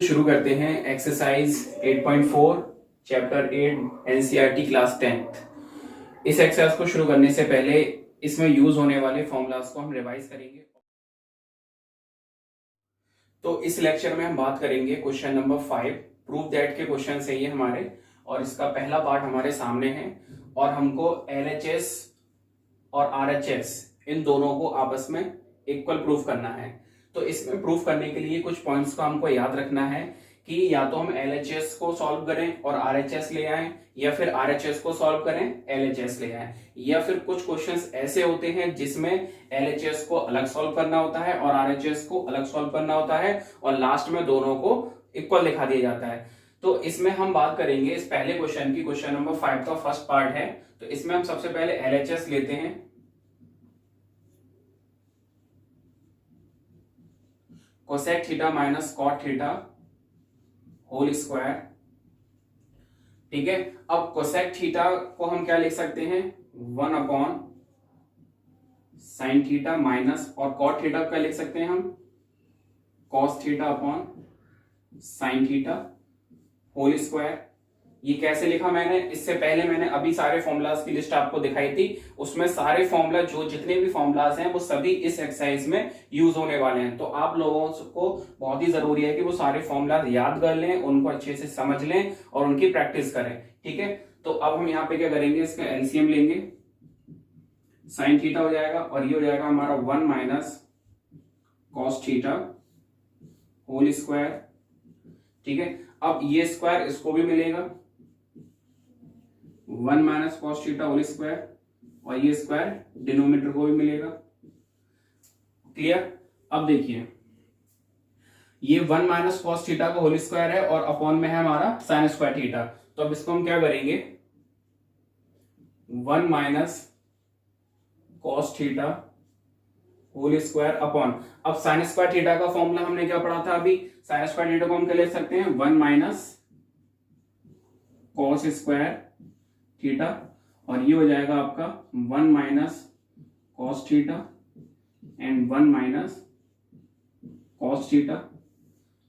शुरू करते हैं exercise 8.4 chapter 8 NCERT class 10th। इस एक्सरसाइज को शुरू करने से पहले इसमें यूज होने वाले फॉर्मूलाज को हम रिवाइज करेंगे। तो इस लेक्चर में हम बात करेंगे क्वेश्चन नंबर 5 प्रूव दैट के क्वेश्चन है ये हमारे, और इसका पहला पार्ट हमारे सामने है और हमको एलएचएस और आरएचएस इन दोनों को आपस में इक्वल प्रूफ करना है। तो इसमें प्रूफ करने के लिए कुछ पॉइंट्स को हमको याद रखना है कि या तो हम एलएचएस को सॉल्व करें और आरएचएस ले आएं, या फिर आरएचएस को सॉल्व करें एलएचएस ले आएं, या फिर कुछ क्वेश्चंस ऐसे होते हैं जिसमें एलएचएस को अलग सॉल्व करना होता है और आरएचएस को अलग सॉल्व करना होता है और लास्ट में दोनों को इक्वल दिखा दिया जाता है। तो इसमें हम बात करेंगे इस पहले क्वेश्चन की, क्वेश्चन नंबर 5 का फर्स्ट पार्ट है। तो इसमें हम सबसे पहले एलएचएस लेते हैं। Cosec theta minus cot theta whole square. ठीक है, अब कोसेक थीटा को हम क्या लिख सकते हैं, 1 अपॉन साइन थीटा माइनस, और कॉट थीटा क्या लिख सकते हैं हम, cos theta upon sine theta whole square. ये कैसे लिखा मैंने, इससे पहले मैंने अभी सारे फॉर्मूलाज की लिस्ट आपको दिखाई थी, उसमें सारे फॉर्मूला जो जितने भी फॉर्मूलाज हैं वो सभी इस एक्सरसाइज में यूज होने वाले हैं। तो आप लोगों को बहुत ही जरूरी है कि वो सारे फॉर्मूलाज याद कर लें, उनको अच्छे से समझ लें और उनकी प्रैक्टिस करें। ठीक है, तो अब हम यहाँ पे क्या करेंगे, इसका एलसीएम लेंगे, साइन थीटा हो जाएगा और ये हो जाएगा हमारा 1 minus cos theta whole square. ठीक है, अब ये स्क्वायर इसको भी मिलेगा 1 minus cos theta whole square, और ये स्क्वायर डिनोमिनेटर को भी मिलेगा। क्लियर। अब देखिए ये 1 माइनस कॉस थीटा का होल स्क्वायर है और अपॉन में है हमारा साइन स्क्वायर थीटा। तो अब इसको हम क्या करेंगे, 1 minus cos theta whole square upon, अब साइन स्क्वायर थीटा का फॉर्मूला हमने क्या पढ़ा था अभी, साइन स्क्वायर थीटा को हम क्या ले सकते हैं, 1 माइनस कॉस स्क्वायर थीटा, और ये हो जाएगा आपका 1 minus cos theta and 1 minus cos theta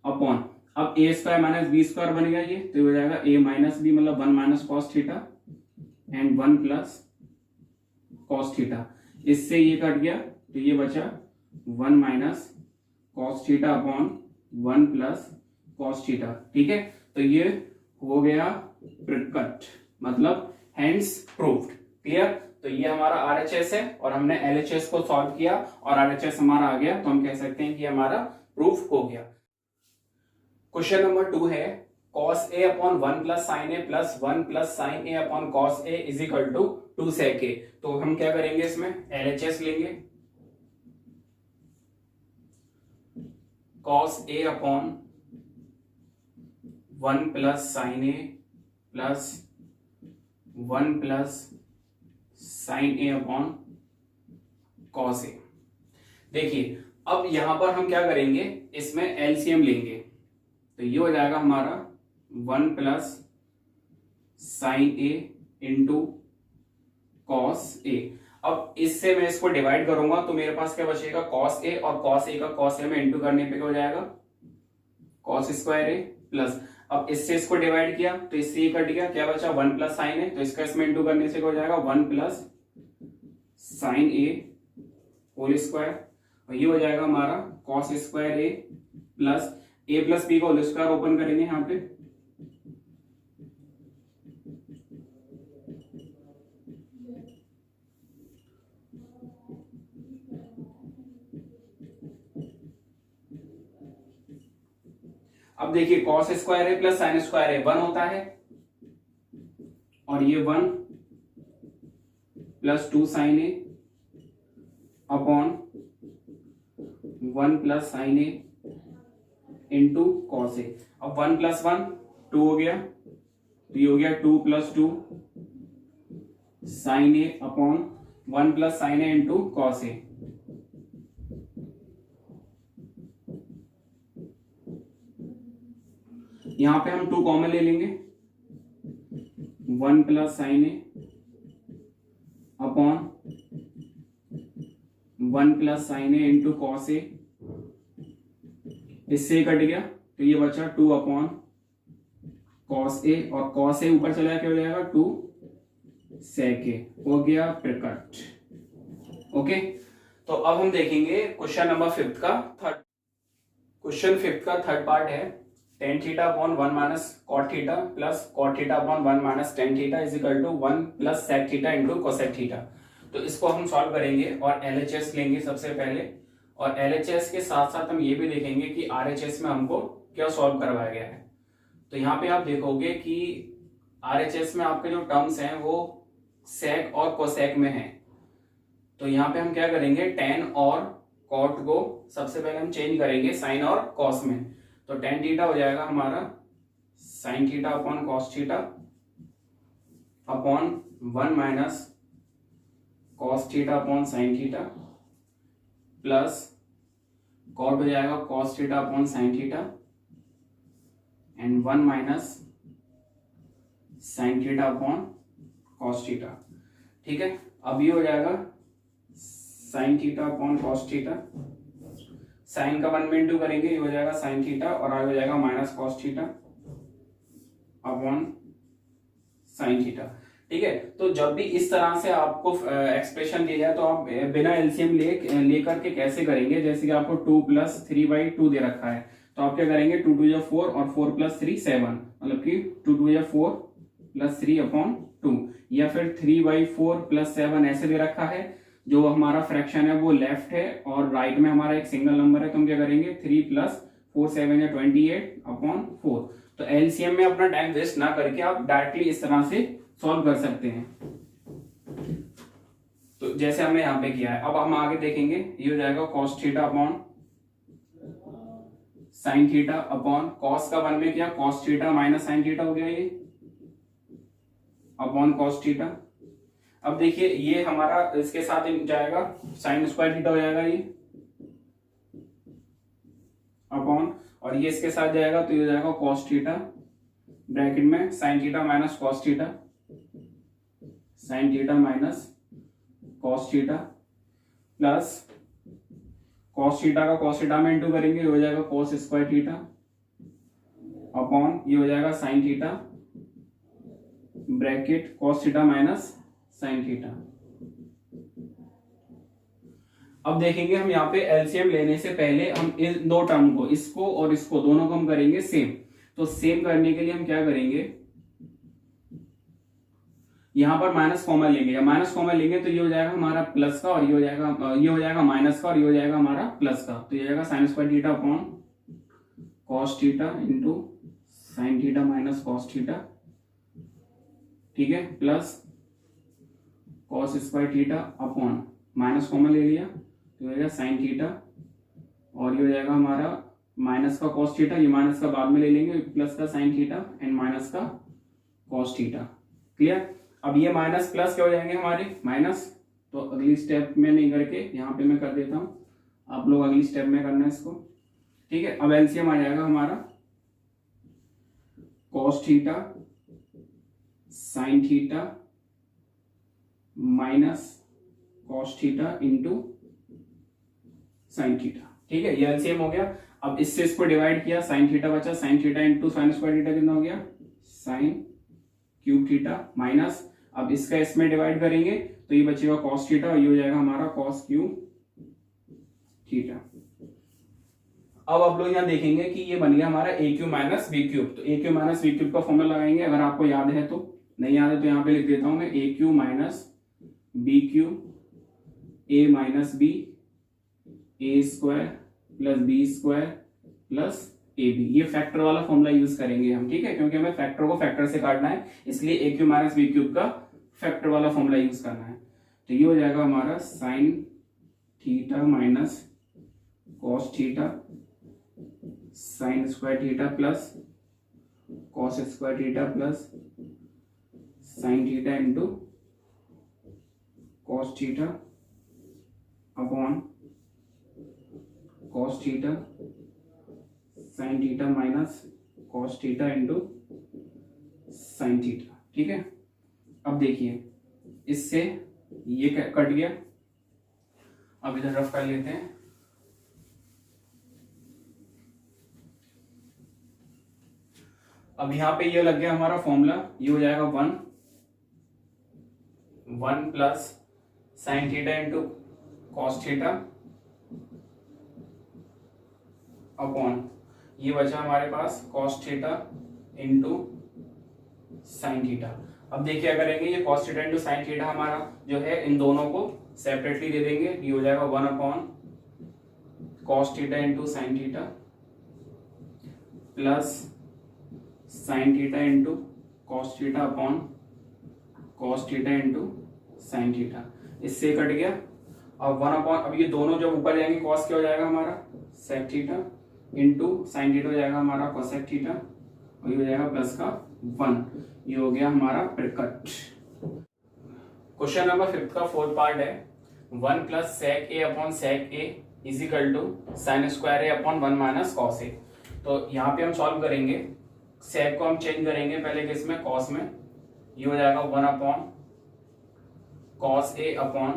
upon, अब ए स्क्वायर माइनस बी स्क्वायर बन गया ये, तो हो जाएगा ए माइनस बी, मतलब 1 minus cos theta and 1 plus cos theta. इससे ये कट गया तो ये बचा 1 minus cos theta upon 1 plus cos theta. ठीक है, तो ये हो गया कट, मतलब हेंस प्रूव्ड। क्लियर। तो ये हमारा आरएचएस है और हमने एलएचएस को सॉल्व किया और आरएचएस हमारा आ गया, तो हम कह सकते हैं कि हमारा प्रूफ हो गया। क्वेश्चन नंबर 2 है cos a upon 1 plus sine a plus 1 plus sine a upon cos a is equal to 2 sec a। तो हम क्या करेंगे, इसमें एलएचएस लेंगे, cos a upon 1 plus sine a plus 1 plus sine a upon cos a. देखिए अब यहां पर हम क्या करेंगे, इसमें एलसीएम लेंगे, तो ये हो जाएगा हमारा 1 plus sine a into cos A. अब इससे मैं इसको डिवाइड करूंगा तो मेरे पास क्या बचेगा, कॉस ए, और कॉस ए का कॉस ए में इंटू करने पे क्या हो जाएगा, कॉस स्क्वायर ए प्लस, अब इससे इसको डिवाइड किया तो इससे ये कट गया, क्या बचा 1 प्लस साइन ए, तो इसका इसमें इंटू करने से क्या हो जाएगा 1 plus sine a whole square, और ये हो जाएगा हमारा cos square a plus B का होल स्क्वायर ओपन करेंगे यहाँ पे, अब देखिए cos square a plus sign square a 1 होता है, और ये 1 plus 2 sine a upon 1 plus sine a into cos A. अब 1 प्लस 1 2 हो गया, तो ये हो गया 2 plus 2 sine a upon 1 plus sine a into cos A. यहां पे हम 2 कॉमन ले लेंगे, 1 plus sine a upon 1 plus sine a into cos a, इससे कट गया तो ये बचा 2 अपॉन कॉस ए, और कॉस ए ऊपर चला क्या हो जाएगा 2 सेक ए, हो गया फिर कट। ओके, तो अब हम देखेंगे क्वेश्चन नंबर 5 का थर्ड। क्वेश्चन 5 का थर्ड पार्ट है tan theta upon 1 minus cot theta plus cot theta upon 1 minus tan theta is equal to 1 plus sec theta into cosec theta. तो इसको हम सॉल्व करेंगे और LHS लेंगे सबसे पहले, और LHS के साथ साथ हम ये भी देखेंगे कि RHS में हमको क्या सॉल्व करवाया गया है। तो यहाँ पे आप देखोगे कि RHS में आपके जो टर्म्स हैं वो सेक और कोसेक में हैं। तो यहाँ पे हम क्या करेंगे, tan और कॉट को सबसे पहले हम चेंज करेंगे साइन और कॉस में। तो tan थीटा हो जाएगा हमारा sine theta upon cos theta upon 1 minus cos theta upon sine theta plus cot हो जाएगा cos theta upon sine theta and 1 minus sine theta upon cos theta. ठीक है, अब ये हो जाएगा sine theta upon cos theta, sine का 1 में इंटू करेंगे, ये हो जाएगा साइन थीटा और आगे हो जाएगा minus cos theta upon sine theta. ठीक है, तो जब भी इस तरह से आपको एक्सप्रेशन दिया जाए तो आप बिना एलसीएम लेकर के कैसे करेंगे, जैसे कि आपको 2 प्लस 3/2 दे रखा है, तो आप क्या करेंगे 2 2 4 और 4 प्लस 3 7, मतलब कि 2 2 4 प्लस 3 अपॉन 2, या फिर 3/4 प्लस 7 ऐसे दे रखा है। जो हमारा फ्रैक्शन है वो लेफ्ट है और राइट में हमारा एक सिंगल नंबर है, तो हम क्या करेंगे 3 प्लस 4 7 या 28 अपॉन 4। तो एलसीएम में अपना टाइम वेस्ट ना करके आप डायरेक्टली इस तरह से सॉल्व कर सकते हैं, तो जैसे हमने यहाँ पे किया है। अब हम आगे देखेंगे, ये हो जाएगा cos theta upon sine theta upon cos का 1 में किया cos theta minus sine theta हो गया, ये अपॉन कॉस थीटा। अब देखिए ये हमारा इसके साथ जाएगा साइन स्क्वायर थीटा हो जाएगा ये अपॉन, और ये इसके साथ जाएगा तो ये हो जाएगा कॉस थीटा ब्रैकेट में sign theta minus cos theta, sign theta minus cos theta plus cos theta का कॉस थीटा में इंटू करेंगे, ये हो जाएगा कॉस स्क्वायर थीटा अपॉन ये हो जाएगा sine theta bracket cos theta minus sine theta. अब देखेंगे हम यहाँ पे एलसीएम लेने से पहले हम इस दो टर्म को, इसको और इसको दोनों को हम करेंगे सेम। तो सेम करने के लिए हम क्या करेंगे, यहां पर माइनस कॉमन लेंगे, या माइनस कॉमन लेंगे तो ये हो जाएगा हमारा प्लस का और ये हो जाएगा माइनस का और ये हो जाएगा हमारा प्लस का। तो ये हो जाएगा sine square theta upon cos theta into sine theta minus cos theta, ठीक है, plus cos square theta upon minus common ले लिया तो हो जाएगा साइन थीटा और ये हो जाएगा हमारा माइनस का कॉस थीटा, ये माइनस का बाद में ले लेंगे, प्लस का साइन थीटा एंड माइनस का कॉस थीटा। क्लियर। अब ये माइनस प्लस क्या हो जाएंगे हमारे माइनस, तो अगली स्टेप में नहीं करके यहाँ पे मैं कर देता हूं, आप लोग अगली स्टेप में करना है इसको। ठीक है, अब एलसीएम आ जाएगा हमारा cos theta sign theta minus cos theta into sine theta. ठीक है, ये एलसीएम हो गया। अब इससे इसको डिवाइड किया, साइन थीटा बचा, sign theta into sign square theta कितना हो गया, साइन क्यूब थीटा माइनस, अब इसका इसमें डिवाइड करेंगे तो ये बचेगा कॉस थीटा और ये हो जाएगा हमारा कॉस क्यूब थीटा। अब आप लोग यहाँ देखेंगे कि ये बन गया हमारा ए क्यूब माइनस बी क्यूब। तो ए क्यूब माइनस बी क्यूब का फॉर्मूला लगाएंगे, अगर आपको याद है तो, नहीं याद है तो यहाँ पे लिख देता हूं मैं, a cube minus b cube a minus b a square plus b square plus a b. ये फैक्टर वाला फॉर्मूला यूज करेंगे हम, ठीक है, क्योंकि हमें फैक्टर को फैक्टर से काटना है, इसलिए ए क्यूब माइनस बी क्यूब का फैक्टर वाला फॉर्मूला यूज करना है। तो ये हो जाएगा हमारा sine theta minus cos theta sign square theta plus cos square theta plus sine theta into cos theta upon cos theta sign theta minus cos theta into sine theta. ठीक है, अब देखिए इससे ये कट गया, अब इधर रफ कर लेते हैं। अब यहाँ पे ये लग गया हमारा फॉर्मूला, ये हो जाएगा 1 plus sine theta into cos theta upon ये बचा हमारे पास cos theta into sine theta. अब देखिए क्या करेंगे, ये cos theta into sine theta हमारा जो है इन दोनों को सेपरेटली दे देंगे। ये हो जाएगा 1 upon cos theta into sine theta plus sine theta into cos theta upon cos theta into sine theta. इससे कट गया। अब 1 अपॉन, अब ये दोनों जब ऊपर जाएंगे कॉस क्या हो जाएगा हमारा sec theta into sine theta हो जाएगा हमारा कोसेक थीटा और ये हो जाएगा प्लस का 1। ये हो गया हमारा प्रकट। क्वेश्चन नंबर 5 का 4th पार्ट है 1 plus sec a upon sec a is equal to sine square a upon 1 minus cos a. तो यहाँ पे हम सॉल्व करेंगे, सेक को हम चेंज करेंगे पहले किस में, कॉस में। ये हो जाएगा 1 upon cos a upon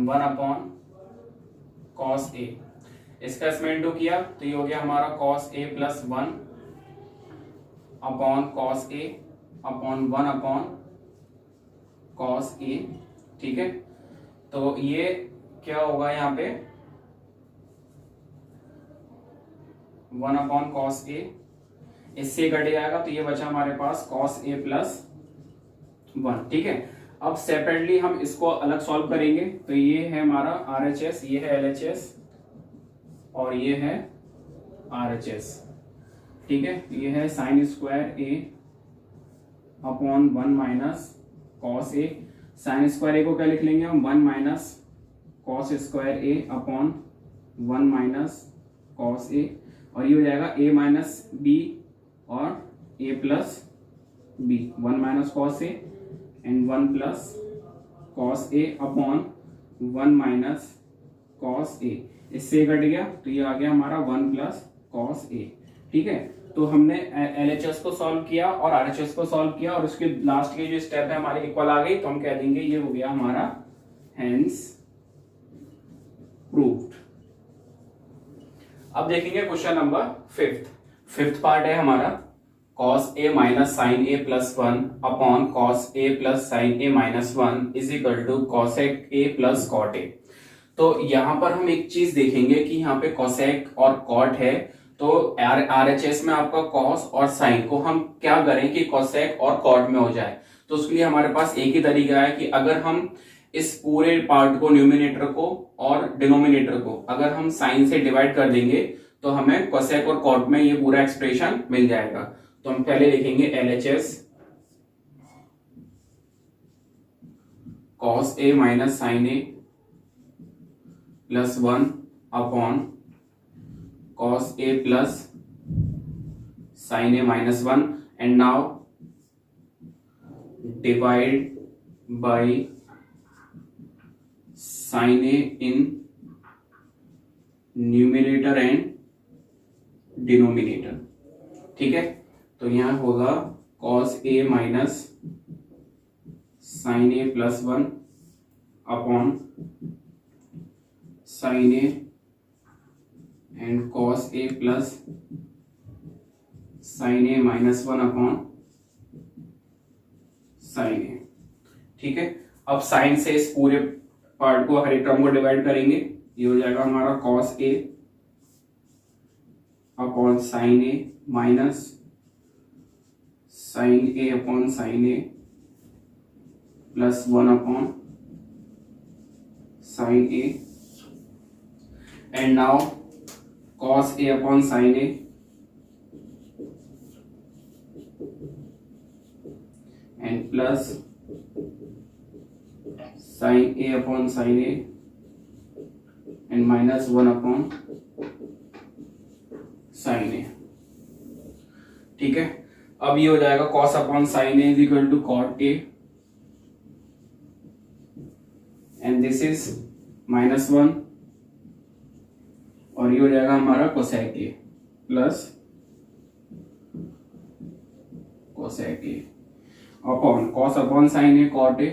1 upon cos ए। इसका इसमें इंटू किया तो ये हो गया हमारा cos a plus 1 upon cos a upon 1 upon cos a. ठीक है, तो ये क्या होगा यहाँ पे 1 अपॉन कॉस ए, इससे कट जाएगा तो ये बचा हमारे पास कॉस ए प्लस 1। ठीक है, अब सेपरेटली हम इसको अलग सॉल्व करेंगे। तो ये है हमारा RHS, ये है LHS और ये है RHS। ठीक है, ये है sine square a upon 1 minus cos a. Sine square a को क्या लिख लेंगे हम 1 minus cos square a upon 1 minus cos a और ये हो जाएगा a माइनस बी और a plus b. 1 minus cos a and 1 plus cos a upon 1 minus cos a. इससे कट गया तो ये आ गया हमारा 1 प्लस कॉस ए। ठीक है, तो हमने LHS को सॉल्व किया और RHS को सॉल्व किया और उसके लास्ट के जो स्टेप है हमारे इक्वल आ गई, तो हम कह देंगे ये हो गया हमारा हेंस प्रूव्ड। अब देखेंगे क्वेश्चन नंबर 5th पार्ट है हमारा cos a minus sine a plus 1 upon cos a plus sine a minus 1 is equal to cosec a plus cot a. तो यहां पर हम एक चीज देखेंगे कि यहाँ पे कॉसेक और कॉट है, तो RHS में आपका कॉस और साइन को हम क्या करें कि कॉसेक और कॉट में हो जाए। तो उसके लिए हमारे पास एक ही तरीका है कि अगर हम इस पूरे पार्ट को, न्यूमिनेटर को और डिनोमिनेटर को अगर हम साइन से डिवाइड कर देंगे तो हमें कोसेक और कॉट में ये पूरा एक्सप्रेशन मिल जाएगा। तो हम पहले लिखेंगे LHS cos a minus sine a plus 1 upon cos a plus sine a minus 1 and now divide by sine a in numerator and denominator. ठीक है, तो यहां होगा cos a minus sine a plus 1 upon sine a and cos a plus sine a minus 1 upon sine a. ठीक है, अब sign से इस पूरे पार्ट को, हर एक टर्म को डिवाइड करेंगे। ये हो जाएगा हमारा cos a upon sine a minus sine a upon sine a plus 1 upon sine a and now cos a upon sin a and plus sin a upon sin a and minus 1 upon sin a। ठीक है, अब ये हो जाएगा cos upon sin a is equal to cot a and this is minus 1 और ये हो जाएगा हमारा cosec a plus cosec a upon cos upon sine a cot a.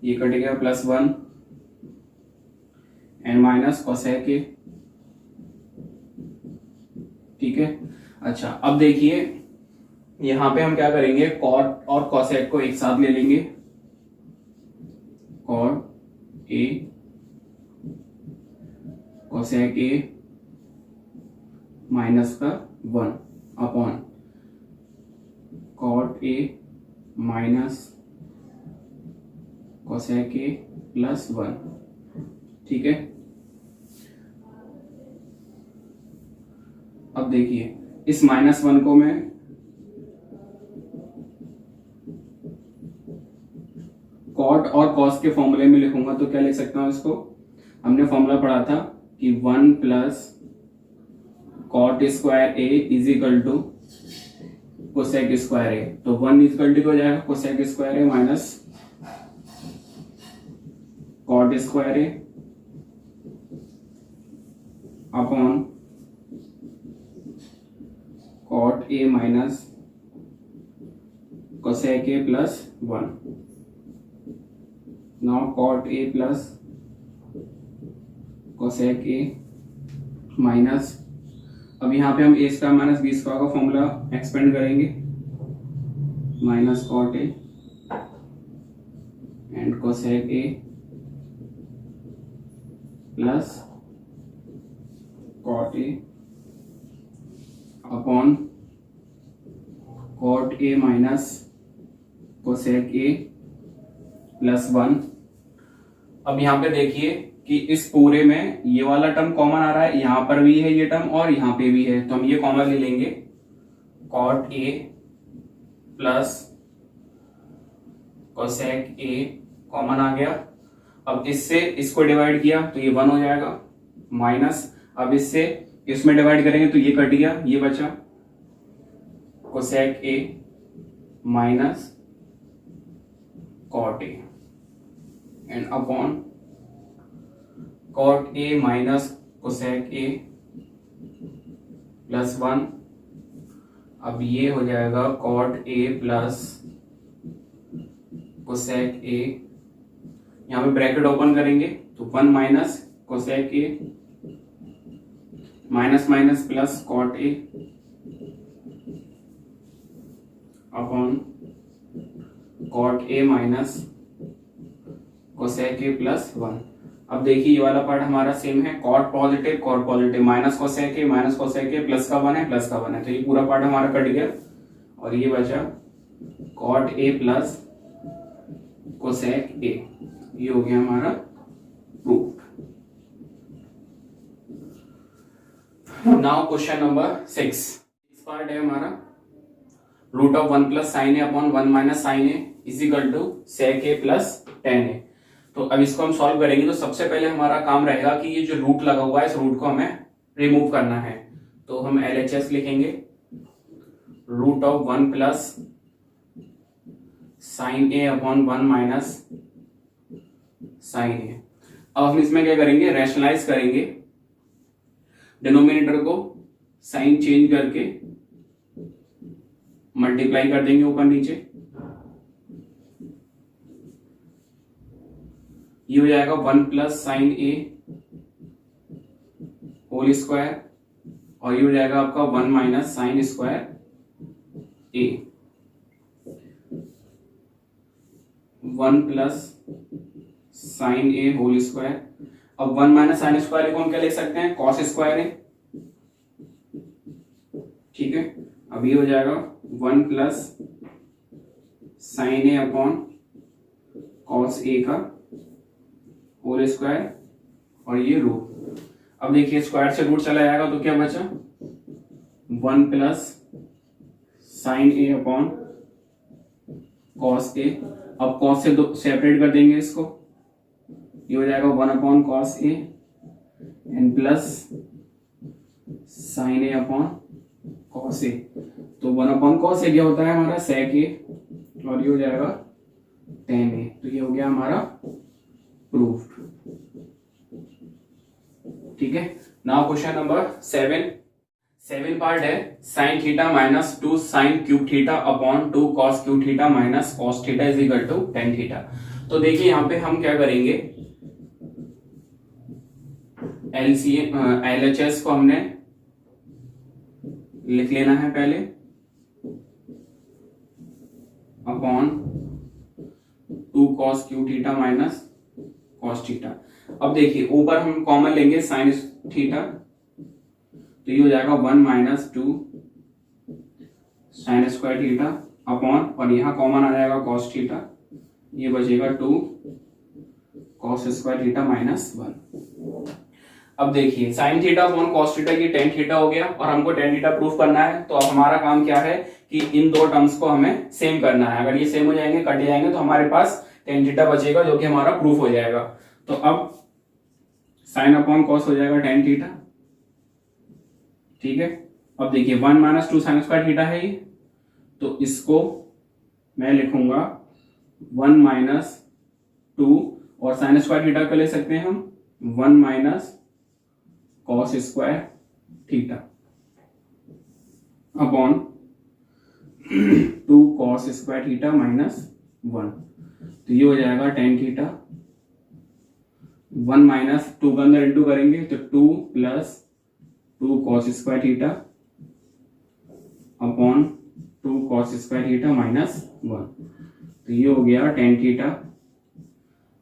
ये कट गया plus 1 and minus cosec a ठीक है। अच्छा अब देखिए यहां पे हम क्या करेंगे, कॉट और कॉसेक को एक साथ ले लेंगे, cot a cosec a minus का 1 upon cot a minus cosec a plus 1, ठीक है। अब देखिए इस -1 को मैं कॉट और कॉस के फॉर्मूले में लिखूंगा तो क्या लिख सकता हूं इसको, हमने फॉर्मूला पढ़ा था कि 1 plus cot square a is equal to cosec square a, तो 1 इज इक्वल टू हो जाएगा cosec square a minus cot square a upon cot a minus cosec a plus 1। Now cot a plus cosec a minus, अब यहाँ पे हम a square minus b square का formula expand करेंगे, minus cot a and cosec a plus cot a upon cot a minus cosec a plus 1। अब यहाँ पे देखिए कि इस पूरे में ये वाला टर्म कॉमन आ रहा है, यहां पर भी है ये टर्म और यहाँ पे भी है, तो हम ये कॉमन ले लेंगे, cot a plus cosec a common आ गया। अब इससे इसको डिवाइड किया तो ये 1 हो जाएगा, माइनस अब इससे इसमें डिवाइड करेंगे तो ये कट गया, ये बचा cosec a minus cot a and upon cot a minus cosec a plus 1। अब ये हो जाएगा cot a plus cosec a, यहां पे ब्रैकेट ओपन करेंगे तो 1 minus cosec a minus minus plus cot a upon cot a minus cosec a plus 1। अब देखिए ये वाला पार्ट हमारा सेम है, cot positive minus cosec a plus का 1 है प्लस का 1 है, तो ये पूरा पार्ट हमारा कट गया और ये बचा cot a plus cosec a, ये हो गया हमारा प्रूफ। नाउ क्वेश्चन नंबर 6, इस पार्ट है हमारा root of 1 plus sine a upon 1 minus sine a is equal to sec a plus tan a. तो अब इसको हम सॉल्व करेंगे तो सबसे पहले हमारा काम रहेगा कि ये जो रूट लगा हुआ है इस रूट को हमें रिमूव करना है, तो हम LHS लिखेंगे, root of 1 plus sine a upon 1 minus sine a. अब हम इसमें क्या करेंगे, रैशनलाइज करेंगे, डिनोमिनेटर को साइन चेंज करके मल्टीप्लाई कर देंगे ऊपर नीचे, ये हो जाएगा 1 plus sine a whole square और ये हो जाएगा आपका 1 minus sine square a, 1 plus sine a whole square. अब 1 माइनस साइन स्क्वायर को हम क्या लिख सकते हैं, कॉस स्क्वायर ए, ठीक है। अब ये हो जाएगा 1 plus sine a upon cos ए का होल स्क्वायर और ये रूट। अब देखिए स्क्वायर से रूट चला जाएगा तो क्या बचा, 1 plus sine a upon cos ए। अब कॉस से सेपरेट कर देंगे इसको, ये हो जाएगा 1 upon cos a and plus sine a upon cos a. तो 1 अपॉन कॉस ए क्या होता है हमारा सेक ए और ये हो जाएगा टेन ए, तो ये हो गया हमारा प्रूफ, ठीक है। नाउ क्वेश्चन नंबर 7 पार्ट है, sine theta minus 2 sine cube theta upon 2 cos cube theta minus cos theta is equal to tan theta. तो देखिए यहां पे हम क्या करेंगे, LHS को हमने लिख लेना है पहले upon 2 cos Q theta minus cos theta. अब देखिए ऊपर हम कॉमन लेंगे साइन थीटा, तो ये हो जाएगा 1 minus 2 sign square theta upon, और यहाँ कॉमन आ जाएगा cos थीटा, ये बचेगा 2 cos स्क्वायर थीटा माइनस 1। अब देखिए sign theta upon cos theta की tan थीटा हो गया, और हमको tan थीटा प्रूफ करना है। तो अब हमारा काम क्या है कि इन दो टर्म्स को हमें सेम करना है। अगर ये सेम हो जाएंगे, कट जाएंगे, तो हमारे पास tan थीटा बचेगा, जो कि हमारा प्रूफ हो जाएगा। तो अब साइन अपॉन cos हो जाएगा tan थीटा, ठीक है। अब देखिए 1 माइनस 2 साइन स्क्वायर थीटा है ये, तो इसको मैं लिखूंगा 1 माइनस 2, और साइन स्क्वायर थीटा को ले सकते हैं हम 1 minus cos square theta upon 2 cos square theta minus 1। तो ये हो जाएगा tan थीटा, 1 माइनस 2 के अंदर इंटू करेंगे तो 2 plus 2 cos square theta upon 2 cos square theta minus 1। तो ये हो गया tan थीटा,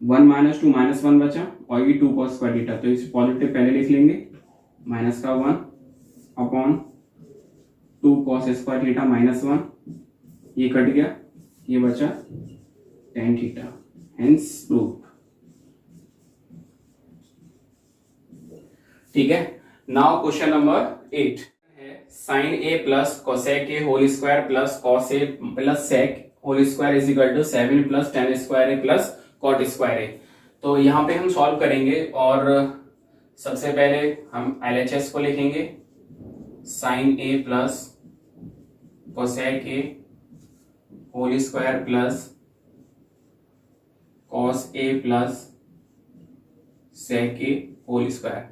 1 माइनस 2 माइनस 1 बचा, और ये 2 cos स्क्वायर थीटा, तो इस पॉजिटिव पहले लिख लेंगे, माइनस का 1 upon 2 cos square theta minus 1, ये कट गया, ये बचा tan थीटा, हेंस प्रूफ। ठीक है। नाउ क्वेश्चन नंबर 8 है sine a plus cosec a whole square plus cos a plus sec whole square is equal to 7 plus tan square a plus cot square a. तो यहाँ पे हम solve करेंगे, और सबसे पहले हम LHS को लिखेंगे, sine a plus cosec a whole square plus cos a plus sec a whole square.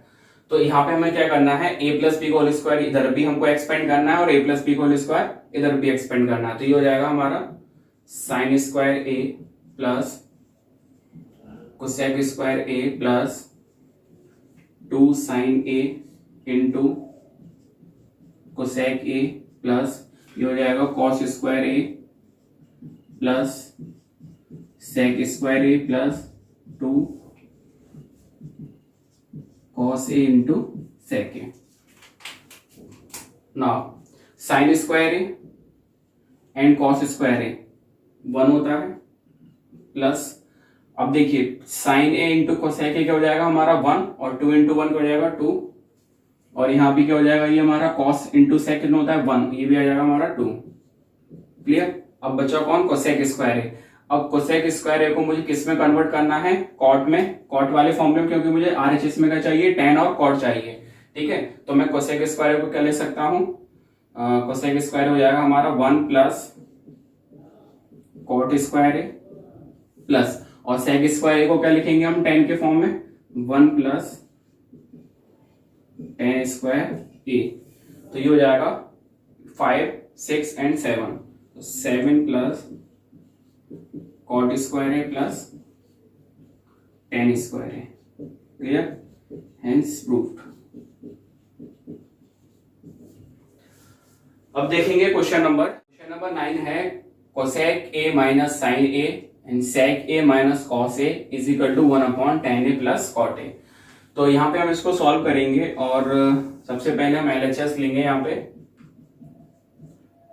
तो यहाँ पे हमें क्या करना है, a plus b whole square इधर भी हमको एक्सपेंड करना है, और a plus b whole square इधर भी एक्सपेंड करना है। तो ये हो जाएगा हमारा sine square a plus cosec square a plus 2 sine a into cosec a plus ये हो जाएगा cos square a plus sec square a plus 2 cos a into sec a. Now sine square a and cos square a 1 होता है, plus अब देखिए sine a into cosec a क्या हो जाएगा हमारा 1, और 2 इंटू 1 क्या हो जाएगा 2, और यहाँ भी क्या हो जाएगा, ये हमारा cos इंटू सेक कितना होता है 1, ये भी आ जाएगा हमारा 2। क्लियर। अब बचा कौन, कोसेक स्क्वायर ए। अब कोसेक स्क्वायर ए को मुझे किस में कन्वर्ट करना है, कॉट में, कॉट वाले फॉर्मूले में, क्योंकि मुझे RHS में क्या चाहिए, tan और कॉट चाहिए। ठीक है, तो मैं कोसेक स्क्वायर को क्या ले सकता हूं, कोसेक स्क्वायर हो जाएगा हमारा 1 plus cot square a plus, और सेक स्क्वायर को क्या लिखेंगे हम tan के फॉर्म में, 1 प्लस tan स्क्वायर ए। तो ये हो जाएगा 5, 6 and 7, 7 plus cot square a plus tan square a. Clear, hence proved. अब देखेंगे क्वेश्चन नंबर 9 है cosec a minus sine a and sec a minus cos a is equal to 1 upon tan a plus cot a. तो यहाँ पे हम इसको solve करेंगे, और सबसे पहले हम LHS लेंगे। यहाँ पे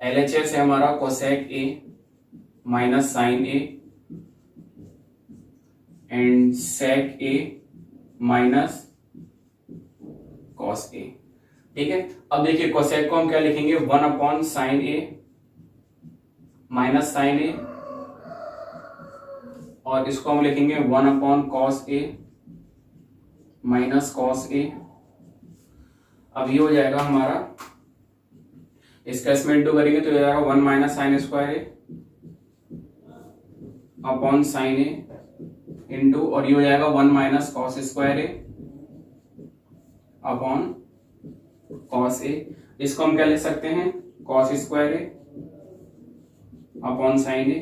LHS है हमारा cosec a minus sine a and sec a minus cos a. ठीक है, अब देखिए कोसेक को हम क्या लिखेंगे, 1 upon sine a minus sine ए, और इसको हम लिखेंगे 1 upon cos a minus cos ए। अब ये हो जाएगा हमारा, इसका इसमें इंटू करेंगे तो हो जाएगा 1 minus sine square a upon sine a into, और ये हो जाएगा 1 minus cos square a upon cos a. इसको हम क्या ले सकते हैं, cos square a upon sine a.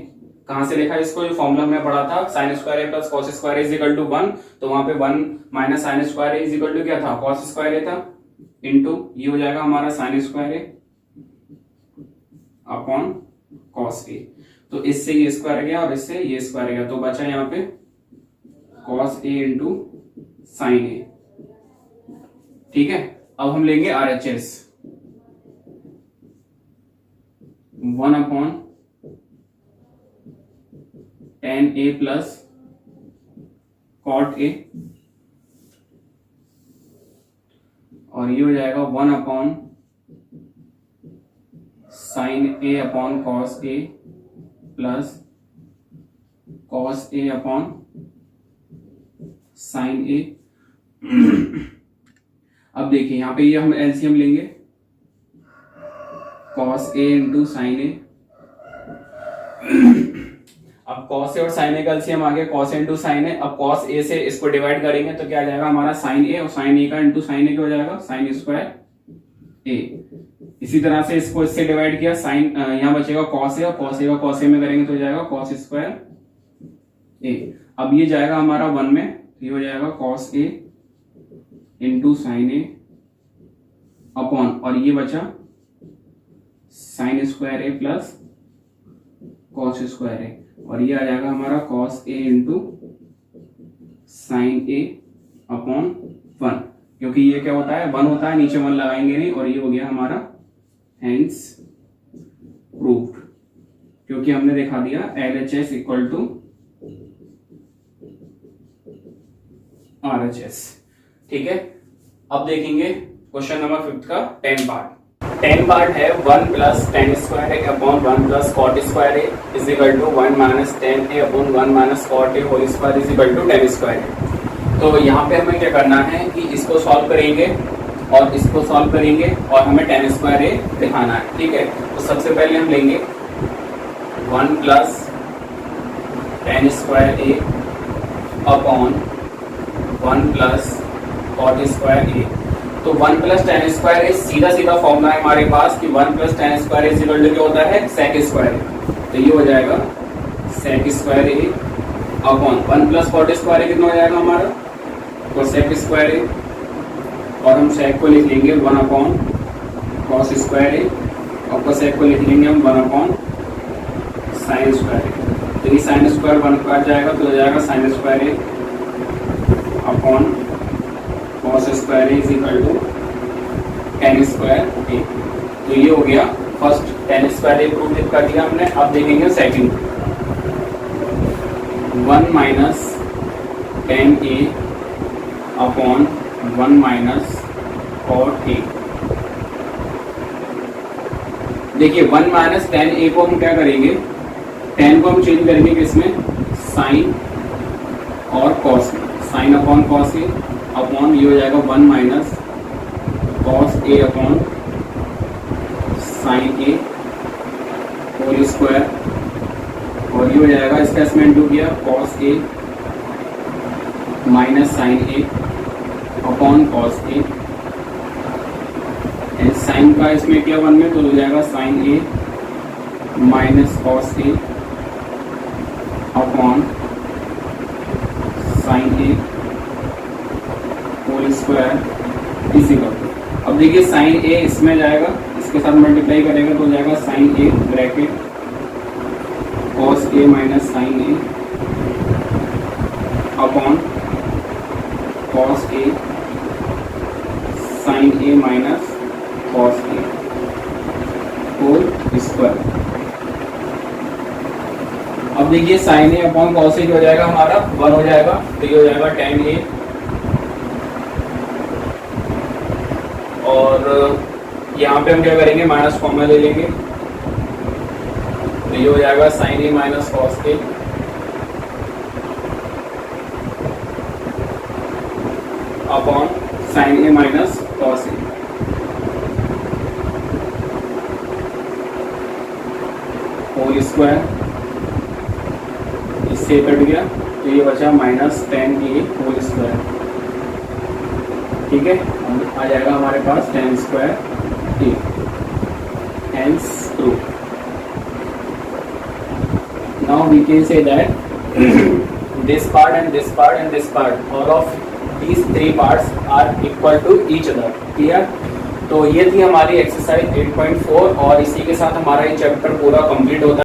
कहां से लिखा इसको, जो फॉर्मूला हमने पढ़ा था, sine square a plus cos square a is equal to 1, तो वहां पे 1 minus sine square a is equal to क्या था, कॉस स्क्वायर ए था, इंटू ये हो जाएगा हमारा sine square a upon cos a. तो इससे ये स्क्वायर गया और इससे ये स्क्वायर गया, तो बचा यहाँ पे cos A into sine a. ठीक है, अब हम लेंगे RHS 1 upon tan A plus cot A, और ये हो जाएगा 1 upon sign A upon cos A plus cos A upon sine A। अब देखिए यहाँ पे ये हम एलसीएम लेंगे, cos A into sine A। अब कॉस ए और साइन ए का एलसीएम आ गया, cos A into sine a. अब कॉस ए से इसको डिवाइड करेंगे तो क्या आ जाएगा हमारा साइन ए, और साइन ए का इंटू साइन ए क्या हो जाएगा साइन स्क्वायर ए। इसी तरह से इसको इससे डिवाइड किया, साइन यहाँ बचेगा कॉस ए, और कॉस ए का कॉस ए में करेंगे तो हो जाएगा कॉस स्क्वायर ए। अब ये जाएगा हमारा 1 में, ये हो जाएगा cos A into sine a upon, और ये बचा sign square a plus cos square ए, और ये आ जाएगा हमारा cos A into sine a upon 1, क्योंकि ये क्या होता है 1 होता है, नीचे 1 लगाएंगे नहीं, और ये हो गया हमारा हेंस प्रूव्ड, क्योंकि हमने दिखा दिया LHS इक्वल टू RHS। ठीक है, अब देखेंगे क्वेश्चन नंबर 5 का 10 पार्ट। 10 पार्ट है 1 plus tan square a upon 1 plus cot square a is equal to 1 minus tan a upon 1 minus cot a whole square is equal to tan square a. तो यहाँ पे हमें क्या करना है कि इसको सॉल्व करेंगे और इसको सॉल्व करेंगे और हमें टेन स्क्वायर ए दिखाना है। ठीक है, तो सबसे पहले हम लेंगे 1 plus tan square a upon 1 plus cot square a. तो 1 प्लस टेन स्क्वायर ए सीधा सीधा फॉर्मूला है हमारे पास कि 1 plus tan square a equal to क्या होता है सेक स्क्वायर ए। तो ये हो जाएगा सेक square a upon 1 plus cot square ए कितना हो जाएगा हमारा तो सेक स्क्वायर ए, और हम सेक को लिख लेंगे 1 अपॉन कॉस स्क्वायर ए, और कोसेक को लिख लेंगे हम 1 अपॉन साइन स्क्वायर ए। तो ये साइन स्क्वायर 1 काट जाएगा तो हो जाएगा sine square a upon cos square a is equal to tan square a. तो ये हो गया first, tan square a prove कर दिया हमने। अब देखेंगे second, 1 minus tan a upon 1 minus cot a. देखिए 1 माइनस टेन ए को हम क्या करेंगे, टेन को हम चेंज करेंगे किसमें, साइन और कॉस में, sine upon cos a upon ये हो जाएगा 1 minus cos a upon sine a whole square, और ये हो जाएगा इसका इसमें इंटू किया cos a minus sine a upon cos a, and sine का इसमें किया 1 में तो हो जाएगा sine a minus cos a upon sine a whole square is equal to, अब देखिए साइन ए इसमें जाएगा, इसके साथ मल्टीप्लाई करेगा तो हो जाएगा sine A bracket cos a minus sine a upon cos a sign a minus cos a whole square. अब देखिए साइन ए अपॉन कॉस ए जो हो जाएगा हमारा 1 हो जाएगा, तो ये हो जाएगा टेन ए, और यहाँ पे हम क्या करेंगे माइनस फॉर्मूला ले लेंगे, तो ये हो जाएगा sine a minus cos a upon sine a minus cos a whole square, इससे कट गया तो ये बचा minus tan a whole square. ठीक है, आ जाएगा हमारे पास tan square a, hence proof. Now we can say that this part and this part and this part, all of these three parts are equal to each other. Clear? तो ये थी हमारी एक्सरसाइज 8.4 और इसी के साथ हमारा ये चैप्टर पूरा कंप्लीट होता है।